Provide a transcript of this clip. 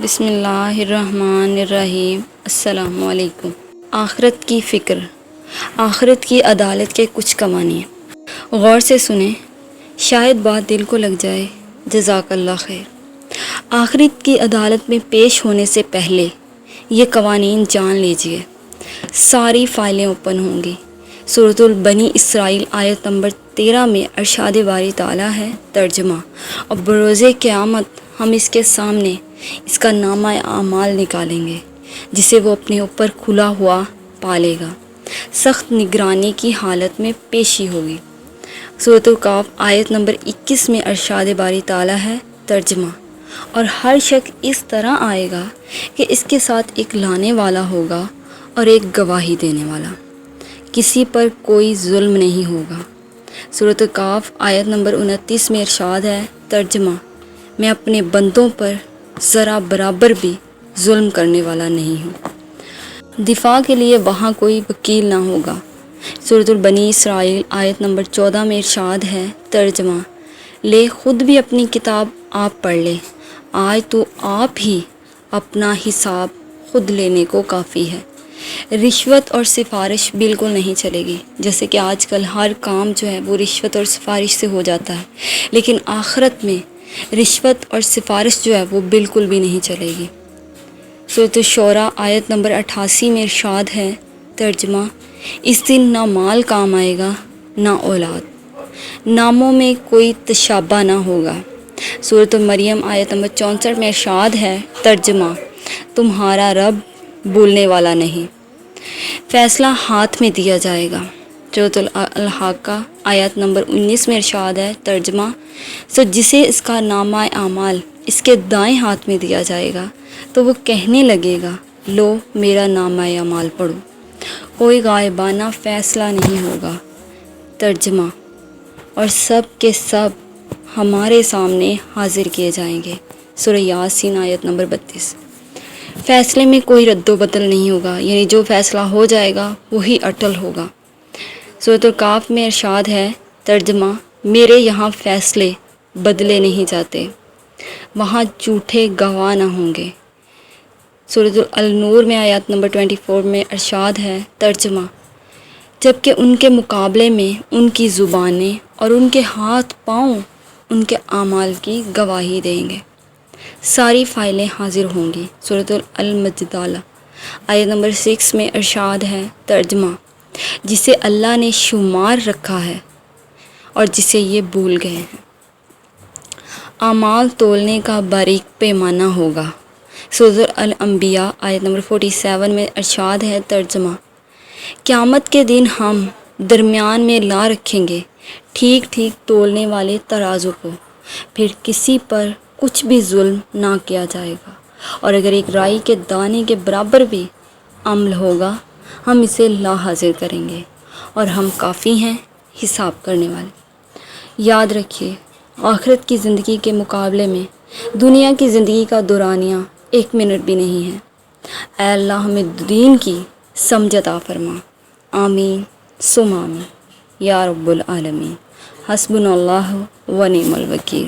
بسم اللہ الرحمن الرحیم۔ السلام علیکم۔ آخرت کی فکر، آخرت کی عدالت کے کچھ قوانین غور سے سنیں، شاید بات دل کو لگ جائے۔ جزاک اللہ خیر۔ آخرت کی عدالت میں پیش ہونے سے پہلے یہ قوانین جان لیجئے۔ ساری فائلیں اوپن ہوں گی۔ سورۃ البنی اسرائیل آیت نمبر 13 میں ارشاد باری تعالیٰ ہے، ترجمہ: اور بروز قیامت ہم اس کے سامنے اس کا نامہ اعمال نکالیں گے، جسے وہ اپنے اوپر کھلا ہوا پالے گا۔ سخت نگرانی کی حالت میں پیشی ہوگی۔ سورۃ القاف آیت نمبر 21 میں ارشاد باری تعالیٰ ہے، ترجمہ: اور ہر شخص اس طرح آئے گا کہ اس کے ساتھ ایک لانے والا ہوگا اور ایک گواہی دینے والا۔ کسی پر کوئی ظلم نہیں ہوگا۔ سورۃ القاف آیت نمبر 29 میں ارشاد ہے، ترجمہ: میں اپنے بندوں پر ذرا برابر بھی ظلم کرنے والا نہیں ہوں۔ دفاع کے لیے وہاں کوئی وکیل نہ ہوگا۔ سورۃ البنی اسرائیل آیت نمبر 14 میں ارشاد ہے، ترجمہ: لے خود بھی اپنی کتاب آپ پڑھ لے، آج تو آپ ہی اپنا حساب خود لینے کو کافی ہے۔ رشوت اور سفارش بالکل نہیں چلے گی، جیسے کہ آج کل ہر کام جو ہے وہ رشوت اور سفارش سے ہو جاتا ہے، لیکن آخرت میں رشوت اور سفارش جو ہے وہ بالکل بھی نہیں چلے گی۔ سورۃ الشعراء آیت نمبر 88 میں ارشاد ہے، ترجمہ: اس دن نہ مال کام آئے گا نہ اولاد، ناموں میں کوئی تشابہ نہ ہوگا۔ سورۃ مریم آیت نمبر 64 میں ارشاد ہے، ترجمہ: تمہارا رب بھولنے والا نہیں۔ فیصلہ ہاتھ میں دیا جائے گا۔ سورۃ الحاقہ آیت نمبر 19 میں ارشاد ہے، ترجمہ: سو جسے اس کا نامہ اعمال اس کے دائیں ہاتھ میں دیا جائے گا تو وہ کہنے لگے گا، لو میرا نامہ اعمال پڑھو۔ کوئی غائبانہ فیصلہ نہیں ہوگا۔ ترجمہ: اور سب کے سب ہمارے سامنے حاضر کیے جائیں گے۔ سورہ یاسین آیت نمبر 32۔ فیصلے میں کوئی رد و بدل نہیں ہوگا، یعنی جو فیصلہ ہو جائے گا وہی اٹل ہوگا۔ سورۃ القاف میں ارشاد ہے، ترجمہ: میرے یہاں فیصلے بدلے نہیں جاتے، وہاں جھوٹے گواہ نہ ہوں گے۔ سورۃ النور میں آیت نمبر 24 میں ارشاد ہے، ترجمہ: جبکہ ان کے مقابلے میں ان کی زبانیں اور ان کے ہاتھ پاؤں ان کے اعمال کی گواہی دیں گے۔ ساری فائلیں حاضر ہوں گی۔ سورۃ المجادلہ آیت نمبر 6 میں ارشاد ہے، ترجمہ: جسے اللہ نے شمار رکھا ہے اور جسے یہ بھول گئے ہیں۔ اعمال تولنے کا باریک پیمانہ ہوگا۔ سورۃ الانبیاء آیت نمبر 47 میں ارشاد ہے، ترجمہ: قیامت کے دن ہم درمیان میں لا رکھیں گے ٹھیک ٹھیک تولنے والے ترازو کو، پھر کسی پر کچھ بھی ظلم نہ کیا جائے گا، اور اگر ایک رائی کے دانے کے برابر بھی عمل ہوگا ہم اسے لا حاضر کریں گے، اور ہم کافی ہیں حساب کرنے والے۔ یاد رکھیے، آخرت کی زندگی کے مقابلے میں دنیا کی زندگی کا دورانیہ 1 منٹ بھی نہیں ہے۔ اے اللہ ہمیں دین کی سمجھ عطا فرما۔ آمین ثم آمین یا رب العالمین۔ حسبنا اللہ و نعم الوکیل۔